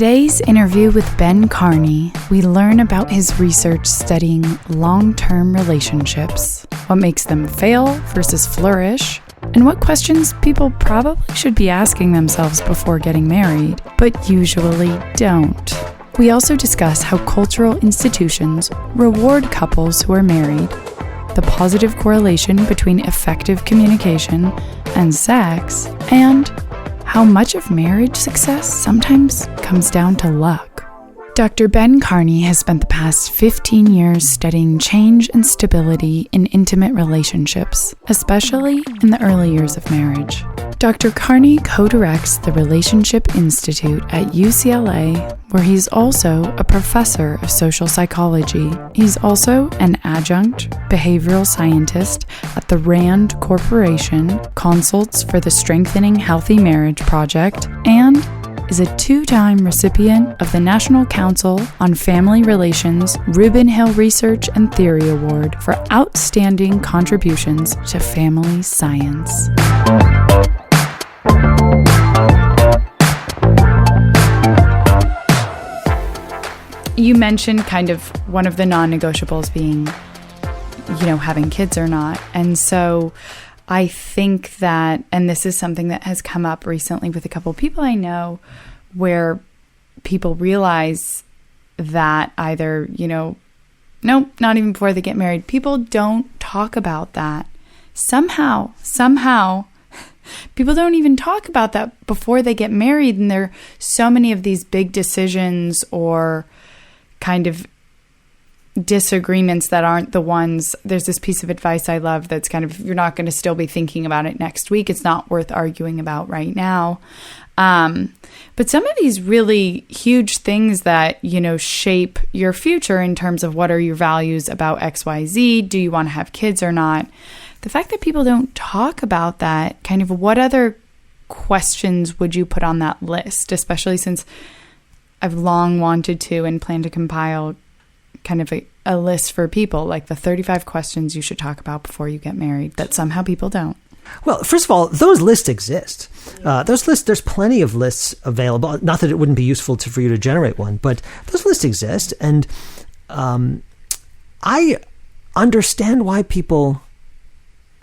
today's interview with Ben Karney, we learn about his research studying long-term relationships, what makes them fail versus flourish, and what questions people probably should be asking themselves before getting married, but usually don't. We also discuss how cultural institutions reward couples who are married, the positive correlation between effective communication and sex, and how much of marriage success sometimes comes down to luck. Dr. Ben Karney has spent the past 15 years studying change and stability in intimate relationships, especially in the early years of marriage. Dr. Karney co-directs the Relationship Institute at UCLA, where he's also a professor of social psychology. He's also an adjunct behavioral scientist at the RAND Corporation, consults for the Strengthening Healthy Marriage Project, and is a 2-time recipient of the National Council on Family Relations Reuben Hill Research and Theory Award for outstanding contributions to family science. You mentioned kind of one of the non-negotiables being, having kids or not. And so I think that, and this is something that has come up recently with a couple of people I know, where people realize that either, nope, not even before they get married. People don't talk about that. Somehow, people don't even talk about that before they get married. And there are so many of these big decisions or kind of disagreements that aren't the ones. There's this piece of advice I love that's kind of, you're not going to still be thinking about it next week. It's not worth arguing about right now. But some of these really huge things that, shape your future in terms of what are your values about XYZ, do you want to have kids or not? The fact that people don't talk about that, kind of what other questions would you put on that list, especially since I've long wanted to and plan to compile kind of a list for people, like the 35 questions you should talk about before you get married that somehow people don't. Well, first of all, those lists exist. Those lists, there's plenty of lists available. Not that it wouldn't be useful for you to generate one, but those lists exist. And I understand why people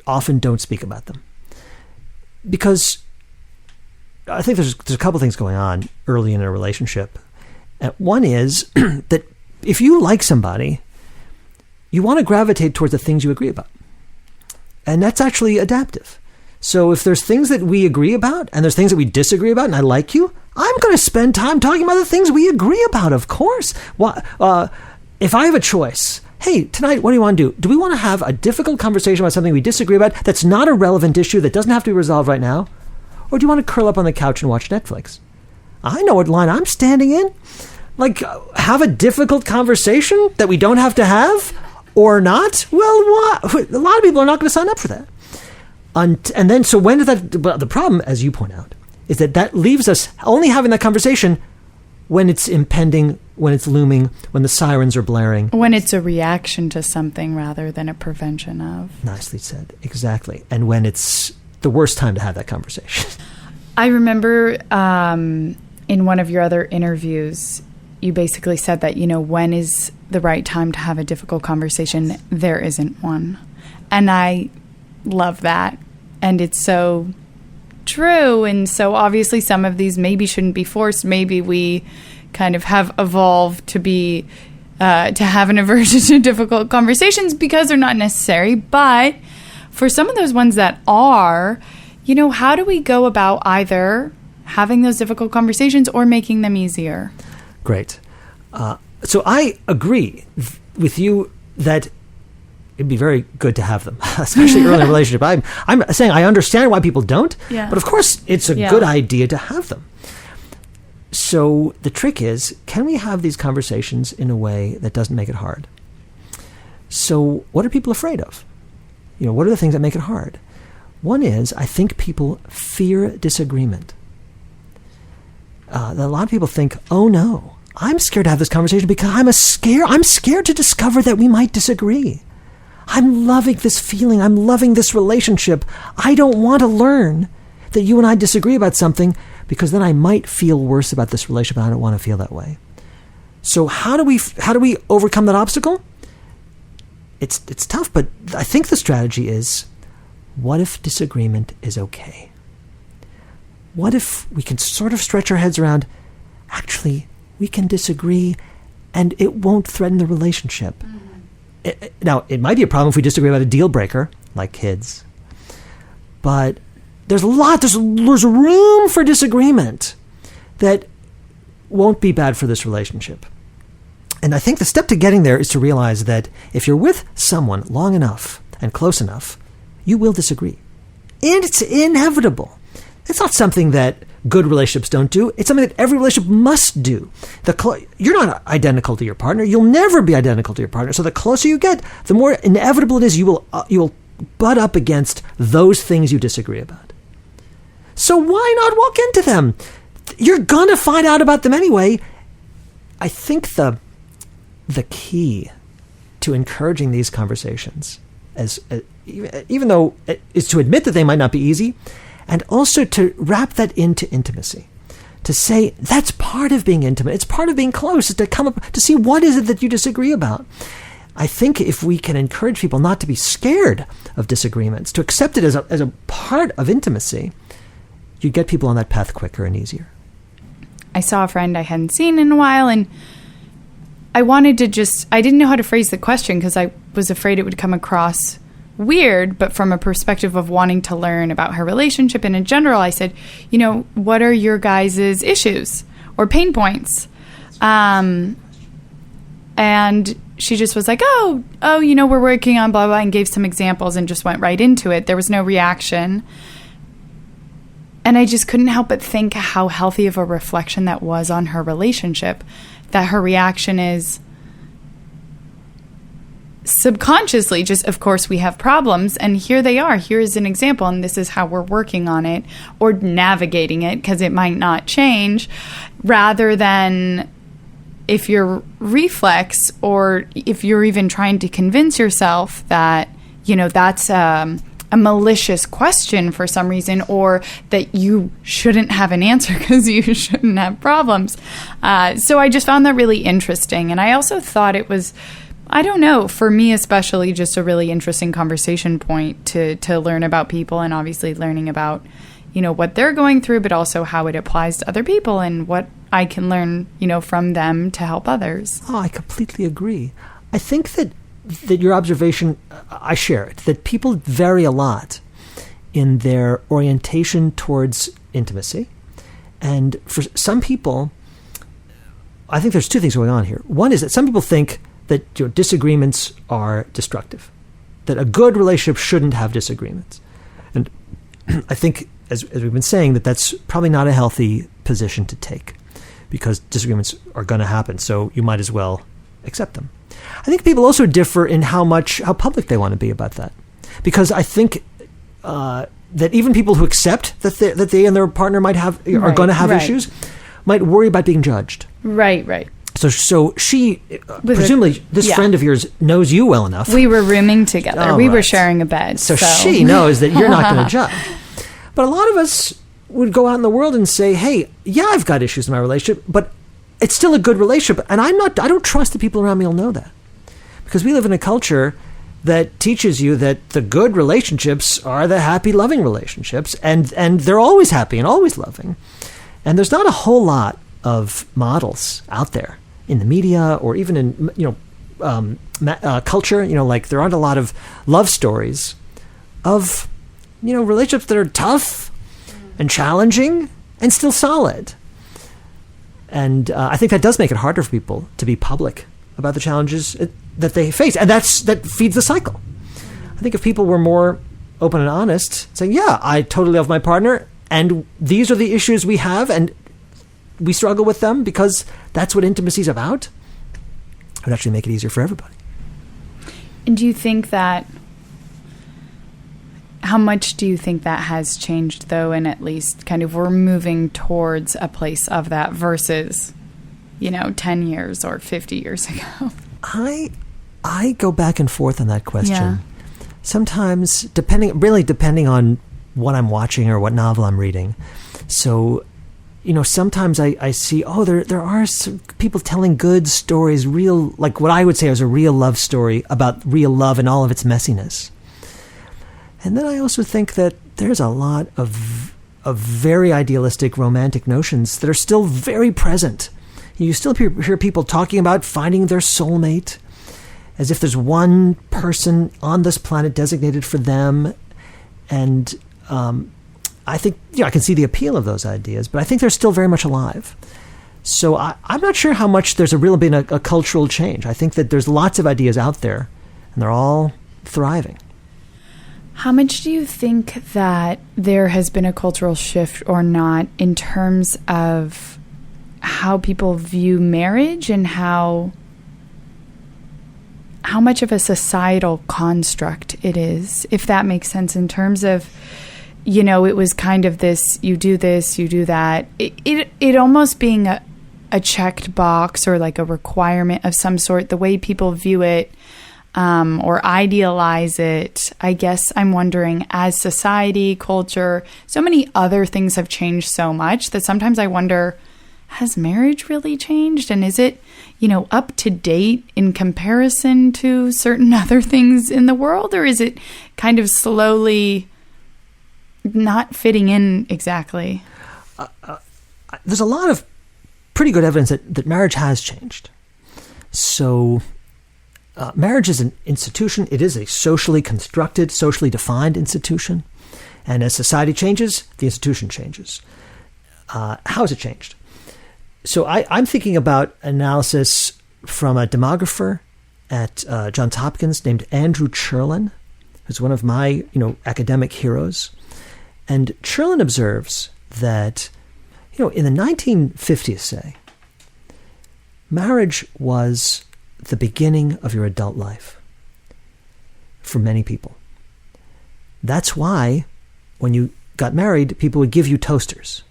often don't speak about them. Because I think there's a couple things going on early in a relationship. One is that if you like somebody, you want to gravitate towards the things you agree about. And that's actually adaptive. So if there's things that we agree about and there's things that we disagree about and I like you, I'm going to spend time talking about the things we agree about, of course. If I have a choice, hey, tonight, what do you want to do? Do we want to have a difficult conversation about something we disagree about that's not a relevant issue that doesn't have to be resolved right now? Or do you want to curl up on the couch and watch Netflix? I know what line I'm standing in. Like, have a difficult conversation that we don't have to have or not? Well, what? A lot of people are not going to sign up for that. And then, so when does that, but the problem, as you point out, is that leaves us only having that conversation when it's impending, when it's looming, when the sirens are blaring. When it's a reaction to something rather than a prevention of. Nicely said. Exactly. And when it's the worst time to have that conversation. I remember in one of your other interviews, you basically said that, when is the right time to have a difficult conversation? There isn't one. And I love that. And it's so true. And so obviously some of these maybe shouldn't be forced. Maybe we kind of have evolved to be, to have an aversion to difficult conversations because they're not necessary. But for some of those ones that are, how do we go about either having those difficult conversations or making them easier? Great. So I agree with you that it'd be very good to have them, especially early in a relationship. I'm saying I understand why people don't, but of course it's a good idea to have them. So the trick is, can we have these conversations in a way that doesn't make it hard? So what are people afraid of? What are the things that make it hard? One is, I think people fear disagreement. A lot of people think, oh no, I'm scared to have this conversation because I'm scared to discover that we might disagree. I'm loving this feeling. I'm loving this relationship. I don't want to learn that you and I disagree about something, because then I might feel worse about this relationship and I don't want to feel that way. So how do we overcome that obstacle? It's tough, but I think the strategy is, what if disagreement is okay? What if we can sort of stretch our heads around, actually, we can disagree and it won't threaten the relationship. Mm-hmm. Now, it might be a problem if we disagree about a deal breaker, like kids. But there's room for disagreement that won't be bad for this relationship. And I think the step to getting there is to realize that if you're with someone long enough and close enough, you will disagree. And it's inevitable. It's not something that good relationships don't do. It's something that every relationship must do. You're not identical to your partner. You'll never be identical to your partner. So the closer you get, the more inevitable it is you will butt up against those things you disagree about. So why not walk into them? You're going to find out about them anyway. I think the key to encouraging these conversations, even though is to admit that they might not be easy, and also to wrap that into intimacy. To say, that's part of being intimate. It's part of being close, is to come up, to see what is it that you disagree about. I think if we can encourage people not to be scared of disagreements, to accept it as a part of intimacy, you get people on that path quicker and easier. I saw a friend I hadn't seen in a while, and I wanted to I didn't know how to phrase the question because I was afraid it would come across weird, but from a perspective of wanting to learn about her relationship. And in general, I said, what are your guys' issues or pain points? And she just was like, oh, we're working on blah, blah, and gave some examples and just went right into it. There was no reaction. And I just couldn't help but think how healthy of a reflection that was on her relationship, that her reaction is subconsciously just, of course, we have problems, and here they are. Here is an example, and this is how we're working on it or navigating it, because it might not change, rather than if your reflex, or if you're even trying to convince yourself that, that's a malicious question for some reason, or that you shouldn't have an answer because you shouldn't have problems. So I just found that really interesting. And I also thought it was, I don't know, for me especially, just a really interesting conversation point to learn about people, and obviously learning about, what they're going through, but also how it applies to other people and what I can learn, from them to help others. Oh, I completely agree. I think that your observation, I share it, that people vary a lot in their orientation towards intimacy. And for some people, I think there's two things going on here. One is that some people think that disagreements are destructive, that a good relationship shouldn't have disagreements. And I think, as we've been saying, that's probably not a healthy position to take, because disagreements are going to happen, so you might as well accept them. I think people also differ in how public they want to be about that, because I think that even people who accept that they and their partner are going to have issues might worry about being judged. Right. So she, presumably, this friend of yours knows you well enough. We were rooming together. We were sharing a bed. So she knows that you're not going to judge. But a lot of us would go out in the world and say, hey, yeah, I've got issues in my relationship, but it's still a good relationship. And I don't trust the people around me will know that. Because we live in a culture that teaches you that the good relationships are the happy, loving relationships. And they're always happy and always loving. And there's not a whole lot of models out there in the media or even in culture. Like there aren't a lot of love stories of relationships that are tough and challenging and still solid. And I think that does make it harder for people to be public about the challenges that they face, and that feeds the cycle. I think if people were more open and honest, saying, "Yeah, I totally love my partner, and these are the issues we have, and we struggle with them because that's what intimacy is about," it would actually make it easier for everybody. And do you think that? How much do you think that has changed, though, and at least kind of we're moving towards a place of that versus, 10 years or 50 years ago? I go back and forth on that question. Yeah. Sometimes, depending on what I'm watching or what novel I'm reading. So, sometimes I see, there are some people telling good stories, real, like what I would say is a real love story about real love and all of its messiness. And then I also think that there's a lot of very idealistic romantic notions that are still very present. You still hear people talking about finding their soulmate, as if there's one person on this planet designated for them. And I think, I can see the appeal of those ideas, but I think they're still very much alive. So I'm not sure how much there's been a cultural change. I think that there's lots of ideas out there, and they're all thriving. How much do you think that there has been a cultural shift or not in terms of how people view marriage and how much of a societal construct it is, if that makes sense, in terms of, it was kind of this, you do that. It almost being a checked box or like a requirement of some sort, the way people view it or idealize it. I guess I'm wondering, as society, culture, so many other things have changed so much that sometimes I wonder, has marriage really changed? And is it, up to date in comparison to certain other things in the world? Or is it kind of slowly not fitting in exactly? There's a lot of pretty good evidence that marriage has changed. So marriage is an institution. It is a socially constructed, socially defined institution. And as society changes, the institution changes. How has it changed? So I'm thinking about analysis from a demographer at Johns Hopkins named Andrew Cherlin, who's one of my academic heroes. And Cherlin observes that in the 1950s, say, marriage was the beginning of your adult life for many people. That's why when you got married, people would give you toasters,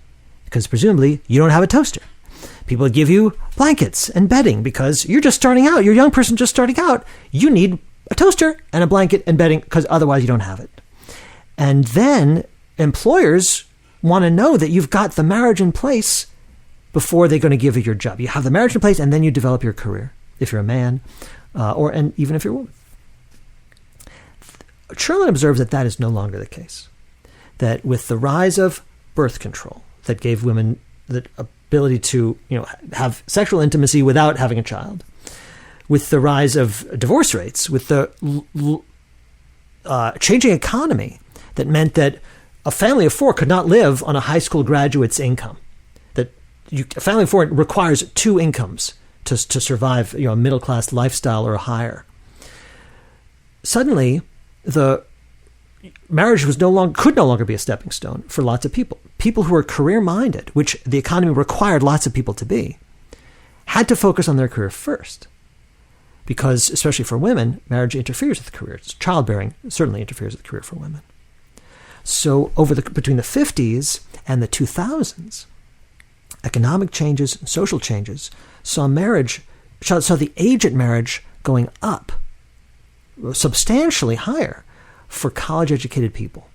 because presumably you don't have a toaster. People would give you blankets and bedding because you're just starting out. You're a young person just starting out. You need a toaster and a blanket and bedding because otherwise you don't have it. And then employers want to know that you've got the marriage in place before they're going to give you your job. You have the marriage in place and then you develop your career, if you're a man and even if you're a woman. Cherlin observes that is no longer the case. That with the rise of birth control that gave women the ability to have sexual intimacy without having a child, with the rise of divorce rates, with the changing economy that meant that a family of four could not live on a high school graduate's income, that a family of four requires two incomes to survive a middle-class lifestyle or higher. Suddenly, the marriage could no longer be a stepping stone for lots of people. People who are career-minded, which the economy required lots of people to be, had to focus on their career first. Because, especially for women, marriage interferes with careers. Childbearing certainly interferes with career for women. So between the 50s and the 2000s, economic changes and social changes saw the age at marriage going up substantially higher for college-educated people.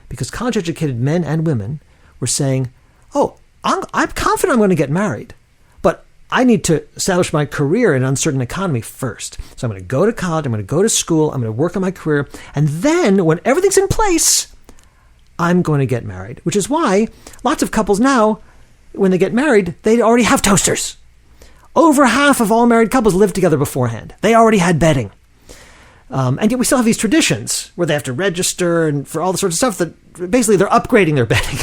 Because college-educated men and women were saying, I'm confident I'm going to get married, but I need to establish my career in an uncertain economy first. So I'm going to go to college, I'm going to go to school, I'm going to work on my career, and then when everything's in place, I'm going to get married. Which is why lots of couples now, when they get married, they already have toasters. Over half of all married couples lived together beforehand. They already had bedding. And yet we still have these traditions where they have to register and for all the sorts of stuff that basically they're upgrading their bedding.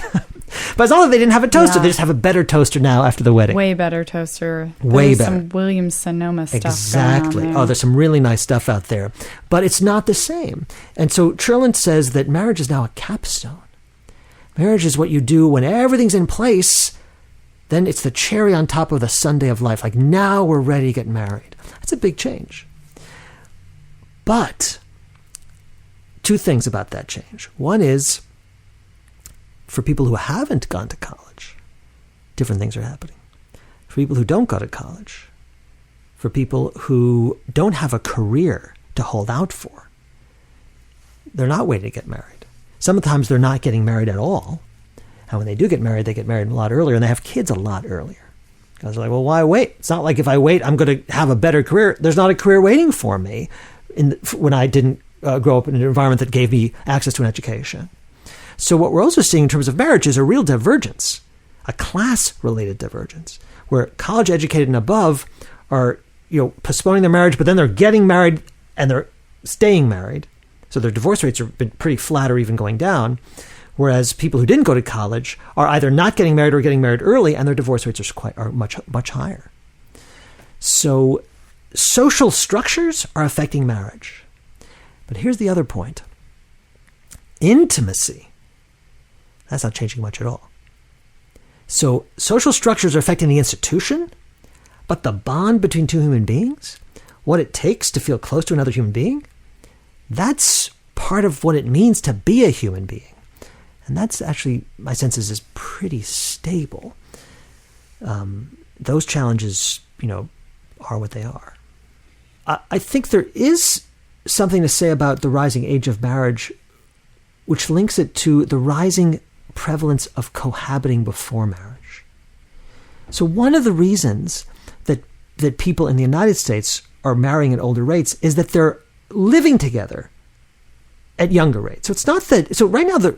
But it's not that they didn't have a toaster. Yeah. They just have a better toaster now after the wedding. Way better toaster. Way There's better. Some Williams-Sonoma stuff. Exactly. There. There's some really nice stuff out there. But it's not the same. And so Cherlin says that marriage is now a capstone. Marriage is what you do when everything's in place. Then it's the cherry on top of the sundae of life. Like, now we're ready to get married. That's a big change. But two things about that change. One is, for people who haven't gone to college, different things are happening. For people who don't go to college, for people who don't have a career to hold out for, they're not waiting to get married. Sometimes they're not getting married at all. And when they do get married a lot earlier, and they have kids a lot earlier. Because they're like, well, why wait? It's not like if I wait, I'm going to have a better career. There's not a career waiting for me when I didn't grow up in an environment that gave me access to an education. So what we're also seeing in terms of marriage is a real divergence, a class-related divergence, where college-educated and above are, postponing their marriage, but then they're getting married and they're staying married. So their divorce rates have been pretty flat or even going down. Whereas people who didn't go to college are either not getting married or getting married early, and their divorce rates are much higher. So social structures are affecting marriage. But here's the other point. Intimacy, that's not changing much at all. So social structures are affecting the institution, but the bond between two human beings, what it takes to feel close to another human being, that's part of what it means to be a human being. And that's actually, my sense is pretty stable. Those challenges, are what they are. I think there is something to say about the rising age of marriage, which links it to the rising prevalence of cohabiting before marriage. So one of the reasons that people in the United States are marrying at older rates is that they're living together at younger rates. So it's not that. So right now, the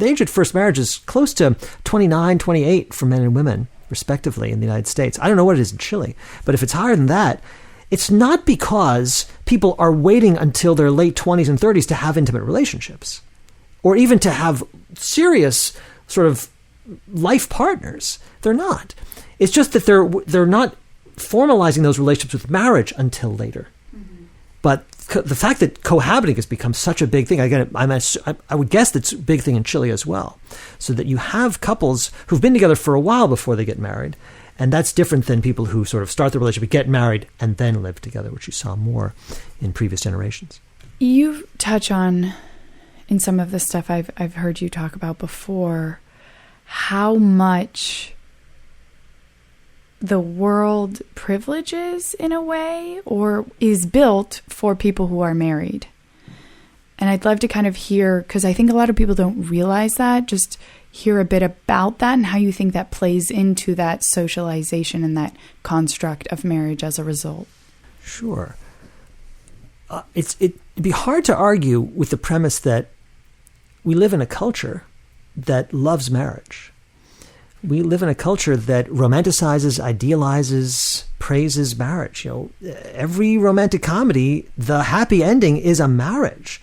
age at first marriage is close to 29, 28 for men and women, respectively, in the United States. I don't know what it is in Chile, but if it's higher than that, it's not because people are waiting until their late 20s and 30s to have intimate relationships, or even to have serious sort of life partners. They're not. It's just that they're not formalizing those relationships with marriage until later. Mm-hmm. But the fact that cohabiting has become such a big thing, again, I would guess that's a big thing in Chile as well, so that you have couples who've been together for a while before they get married, and that's different than people who sort of start the relationship, get married, and then live together, which you saw more in previous generations. You touch on, in some of the stuff I've heard you talk about before, how much the world privileges, in a way, or is built for people who are married. And I'd love to kind of hear, because I think a lot of people don't realize that, just hear a bit about that and how you think that plays into that socialization and that construct of marriage as a result. Sure. It'd be hard to argue with the premise that we live in a culture that loves marriage. We live in a culture that romanticizes, idealizes, praises marriage. Every romantic comedy, the happy ending is a marriage.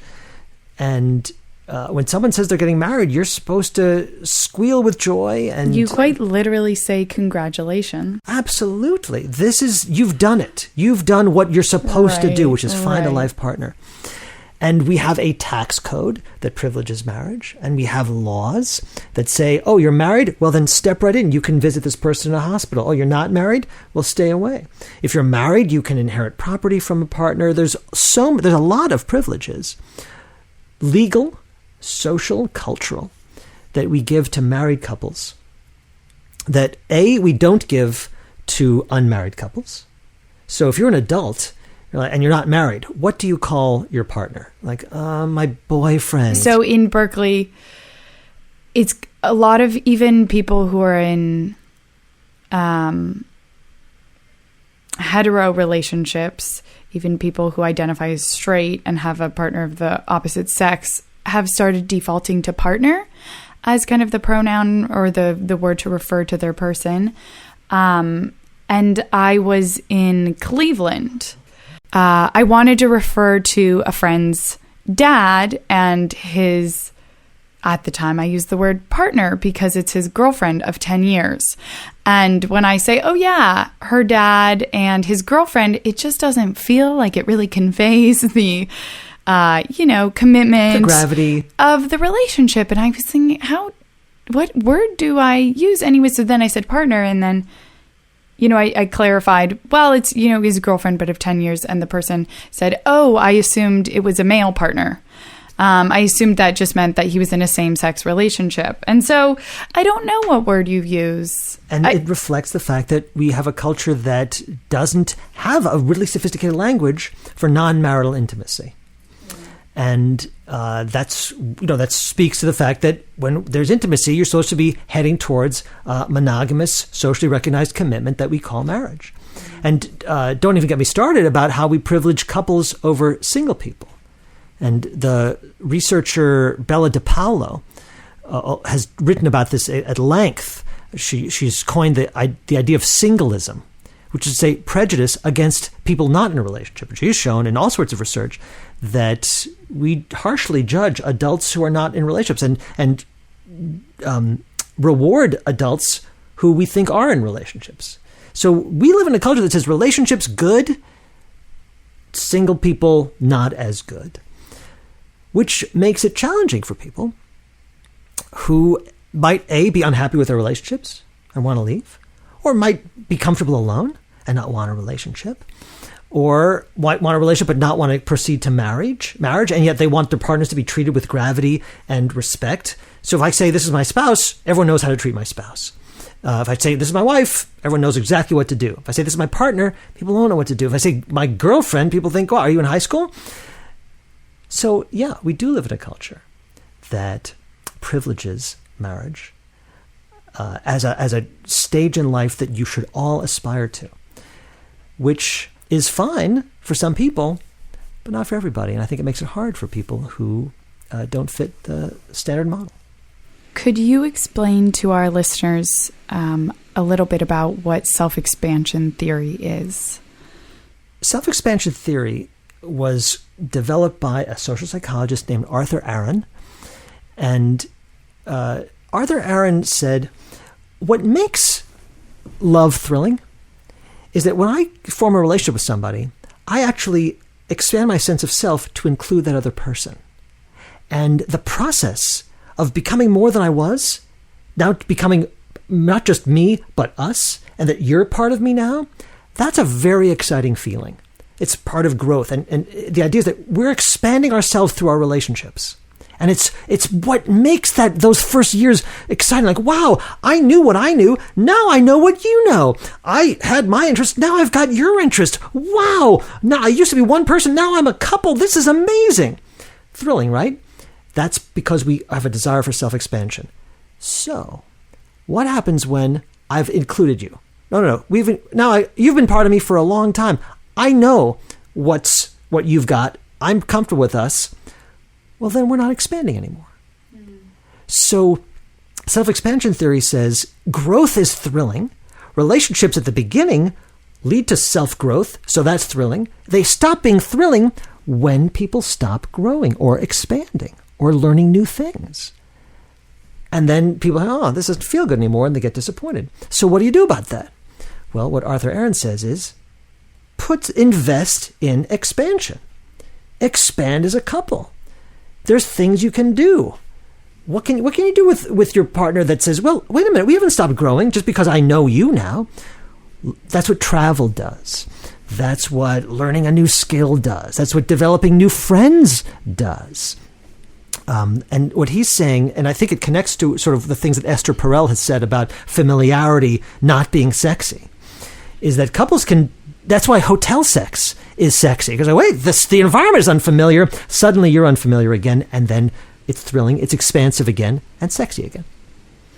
And when someone says they're getting married, you're supposed to squeal with joy. And you quite literally say congratulations. Absolutely. You've done it. You've done what you're supposed to do, which is find a life partner. And we have a tax code that privileges marriage, and we have laws that say, oh, you're married? Well, then step right in. You can visit this person in a hospital. Oh, you're not married? Well, stay away. If you're married, you can inherit property from a partner. There's a lot of privileges, legal, social, cultural, that we give to married couples that, A, we don't give to unmarried couples. So if you're an adult and you're not married, what do you call your partner? Like, my boyfriend. So in Berkeley, it's a lot of even people who are in hetero relationships, even people who identify as straight and have a partner of the opposite sex, have started defaulting to partner as kind of the pronoun or the word to refer to their person. And I was in Cleveland. I wanted to refer to a friend's dad and his, at the time I used the word partner because it's his girlfriend of 10 years. And when I say, oh yeah, her dad and his girlfriend, it just doesn't feel like it really conveys the, commitment, the gravity of the relationship. And I was thinking, what word do I use anyway? So then I said partner, and then I clarified, well, it's, his girlfriend, but of 10 years. And the person said, oh, I assumed it was a male partner. I assumed that just meant that he was in a same-sex relationship. And so I don't know what word you use. And it reflects the fact that we have a culture that doesn't have a really sophisticated language for non-marital intimacy. And that speaks to the fact that when there's intimacy, you're supposed to be heading towards monogamous, socially recognized commitment that we call marriage. And don't even get me started about how we privilege couples over single people. And the researcher Bella DiPaolo has written about this at length. She's coined the idea of singleism, which is to say prejudice against people not in a relationship. She's shown in all sorts of research that we harshly judge adults who are not in relationships and reward adults who we think are in relationships. So we live in a culture that says relationships good, single people not as good, which makes it challenging for people who might, A, be unhappy with their relationships and want to leave, or might be comfortable alone and not want a relationship, or might want a relationship but not want to proceed to marriage, and yet they want their partners to be treated with gravity and respect. So if I say this is my spouse, everyone knows how to treat my spouse. If I say this is my wife, everyone knows exactly what to do. If I say this is my partner, people won't know what to do. If I say my girlfriend, people think, oh, are you in high school? So yeah, we do live in a culture that privileges marriage as a stage in life that you should all aspire to, which is fine for some people, but not for everybody. And I think it makes it hard for people who don't fit the standard model. Could you explain to our listeners a little bit about what self-expansion theory is? Self-expansion theory was developed by a social psychologist named Arthur Aron. And Arthur Aron said, what makes love thrilling is that when I form a relationship with somebody, I actually expand my sense of self to include that other person. And the process of becoming more than I was, now becoming not just me, but us, and that you're part of me now, that's a very exciting feeling. It's part of growth. And the idea is that we're expanding ourselves through our relationships. And it's what makes those first years exciting. Like, wow, I knew what I knew. Now I know what you know. I had my interest. Now I've got your interest. Wow. Now I used to be one person. Now I'm a couple. This is amazing. Thrilling, right? That's because we have a desire for self-expansion. So what happens when I've included you? No. You've been part of me for a long time. I know what you've got. I'm comfortable with us. Well, then we're not expanding anymore. So self-expansion theory says growth is thrilling. Relationships at the beginning lead to self-growth, so that's thrilling. They stop being thrilling when people stop growing or expanding or learning new things. And then people, this doesn't feel good anymore, and they get disappointed. So what do you do about that? Well, what Arthur Aron says is, invest in expansion. Expand as a couple. There's things you can do. What can you do with your partner that says, well, wait a minute, we haven't stopped growing just because I know you now. That's what travel does. That's what learning a new skill does. That's what developing new friends does. And what he's saying, and I think it connects to sort of the things that Esther Perel has said about familiarity not being sexy, is that couples can, that's why hotel sex is sexy. Because, the environment is unfamiliar. Suddenly you're unfamiliar again, and then it's thrilling, it's expansive again, and sexy again.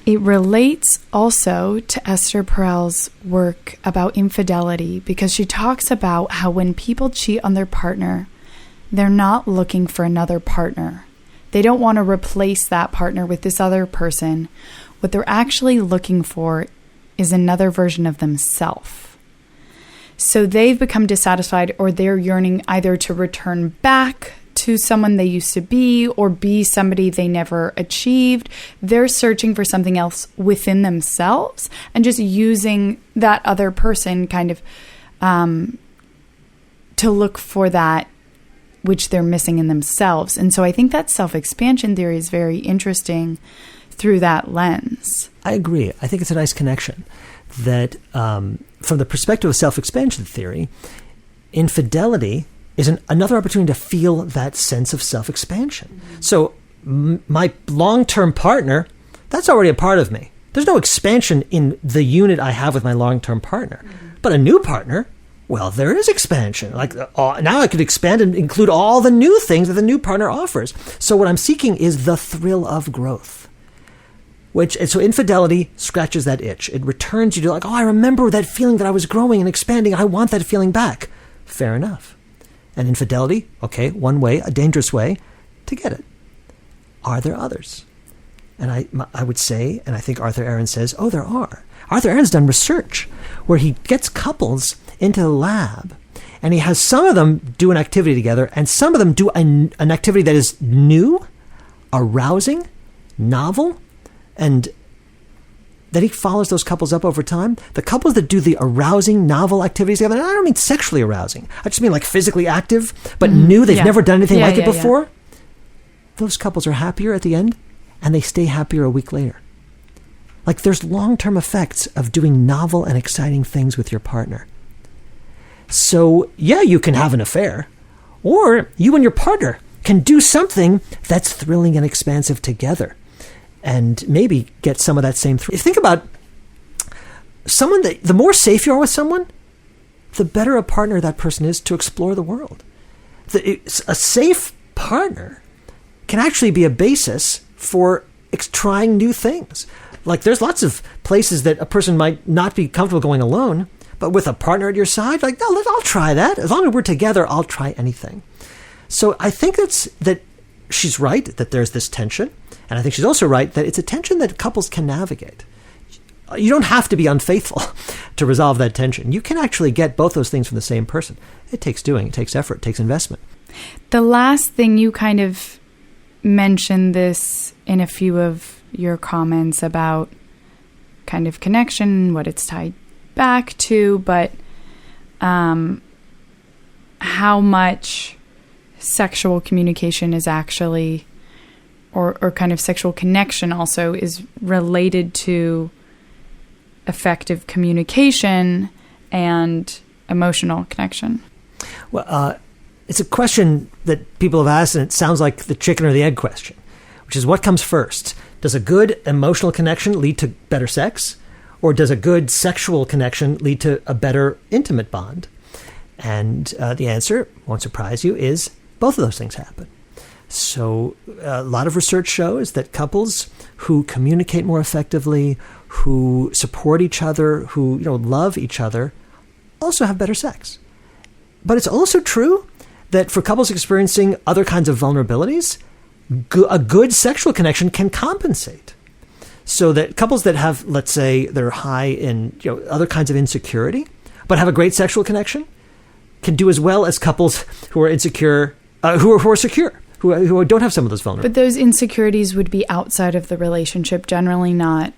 It relates also to Esther Perel's work about infidelity, because she talks about how when people cheat on their partner, they're not looking for another partner. They don't want to replace that partner with this other person. What they're actually looking for is another version of themselves. So they've become dissatisfied, or they're yearning either to return back to someone they used to be or be somebody they never achieved. They're searching for something else within themselves and just using that other person kind of to look for that which they're missing in themselves. And so I think that self-expansion theory is very interesting through that lens. I agree. I think it's a nice connection that from the perspective of self-expansion theory, infidelity is another opportunity to feel that sense of self-expansion. Mm-hmm. So my long-term partner, that's already a part of me. There's no expansion in the unit I have with my long-term partner. Mm-hmm. But a new partner, Well, there is expansion. Like now I could expand and include all the new things that the new partner offers. So what I'm seeking is the thrill of growth. So infidelity scratches that itch. It returns you to like, oh, I remember that feeling that I was growing and expanding. I want that feeling back. Fair enough. And infidelity, okay, one way, a dangerous way to get it. Are there others? And I would say, and I think Arthur Aaron says, oh, there are. Arthur Aaron's done research where he gets couples into the lab and he has some of them do an activity together and some of them do an activity that is new, arousing, novel, and then he follows those couples up over time. The couples that do the arousing, novel activities together, and I don't mean sexually arousing. I just mean like physically active, but new. They've never done anything like it before. Those couples are happier at the end, and they stay happier a week later. Like there's long-term effects of doing novel and exciting things with your partner. So yeah, you can have an affair, or you and your partner can do something that's thrilling and expansive together. And maybe get some of that same thrill. Think about someone that the more safe you are with someone, the better a partner that person is to explore the world. A safe partner can actually be a basis for trying new things. Like there's lots of places that a person might not be comfortable going alone, but with a partner at your side, like, no, I'll try that. As long as we're together, I'll try anything. So I think that she's right that there's this tension. And I think she's also right that it's a tension that couples can navigate. You don't have to be unfaithful to resolve that tension. You can actually get both those things from the same person. It takes doing, it takes effort, it takes investment. The last thing you kind of mentioned this in a few of your comments about kind of connection, what it's tied back to, but how much sexual communication is actually or kind of sexual connection also is related to effective communication and emotional connection. Well, it's a question that people have asked, and it sounds like the chicken or the egg question, which is what comes first? Does a good emotional connection lead to better sex? Or does a good sexual connection lead to a better intimate bond? And the answer, won't surprise you, is both of those things happen. So a lot of research shows that couples who communicate more effectively, who support each other, who love each other, also have better sex. But it's also true that for couples experiencing other kinds of vulnerabilities, a good sexual connection can compensate. So that couples that have, let's say, they're high in other kinds of insecurity, but have a great sexual connection, can do as well as couples who are insecure, who are secure. Who don't have some of those vulnerabilities. But those insecurities would be outside of the relationship, generally not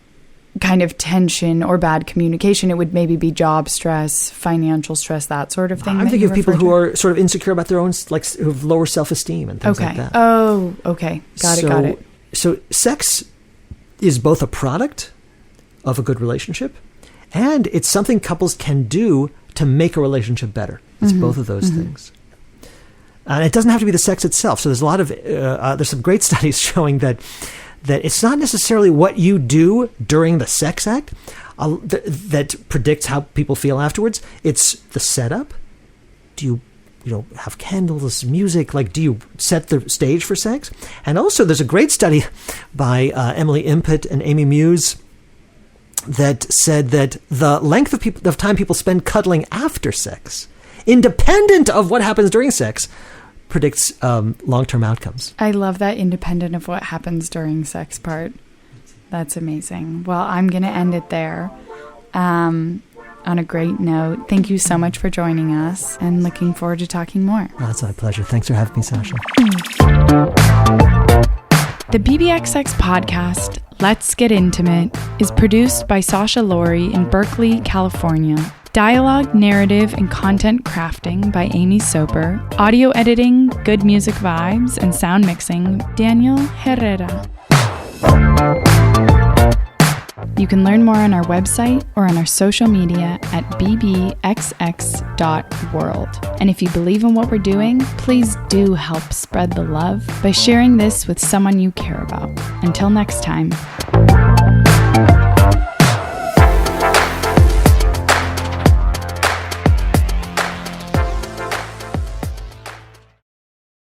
kind of tension or bad communication. It would maybe be job stress, financial stress, that sort of thing. I'm thinking of people who are sort of insecure about their own, like who have lower self-esteem and things like that. Oh, okay. Got it. So sex is both a product of a good relationship, and it's something couples can do to make a relationship better. It's both of those things. And it doesn't have to be the sex itself. So there's a lot of there's some great studies showing that it's not necessarily what you do during the sex act that predicts how people feel afterwards. It's the setup. Do you have candles, music? Like, do you set the stage for sex? And also, there's a great study by Emily Impett and Amy Muse that said that the length of time people spend cuddling after sex, independent of what happens during sex, predicts long-term outcomes. I love that independent of what happens during sex part. That's amazing. Well, I'm going to end it there on a great note. Thank you so much for joining us, and looking forward to talking more. That's my pleasure. Thanks for having me, Sasha. The BBXX podcast, Let's Get Intimate, is produced by Sasha Laurie in Berkeley, California. Dialogue, narrative, and content crafting by Amy Soper. Audio editing, Good Music Vibes, and sound mixing, Daniel Herrera. You can learn more on our website or on our social media at bbxx.world. And if you believe in what we're doing, please do help spread the love by sharing this with someone you care about. Until next time.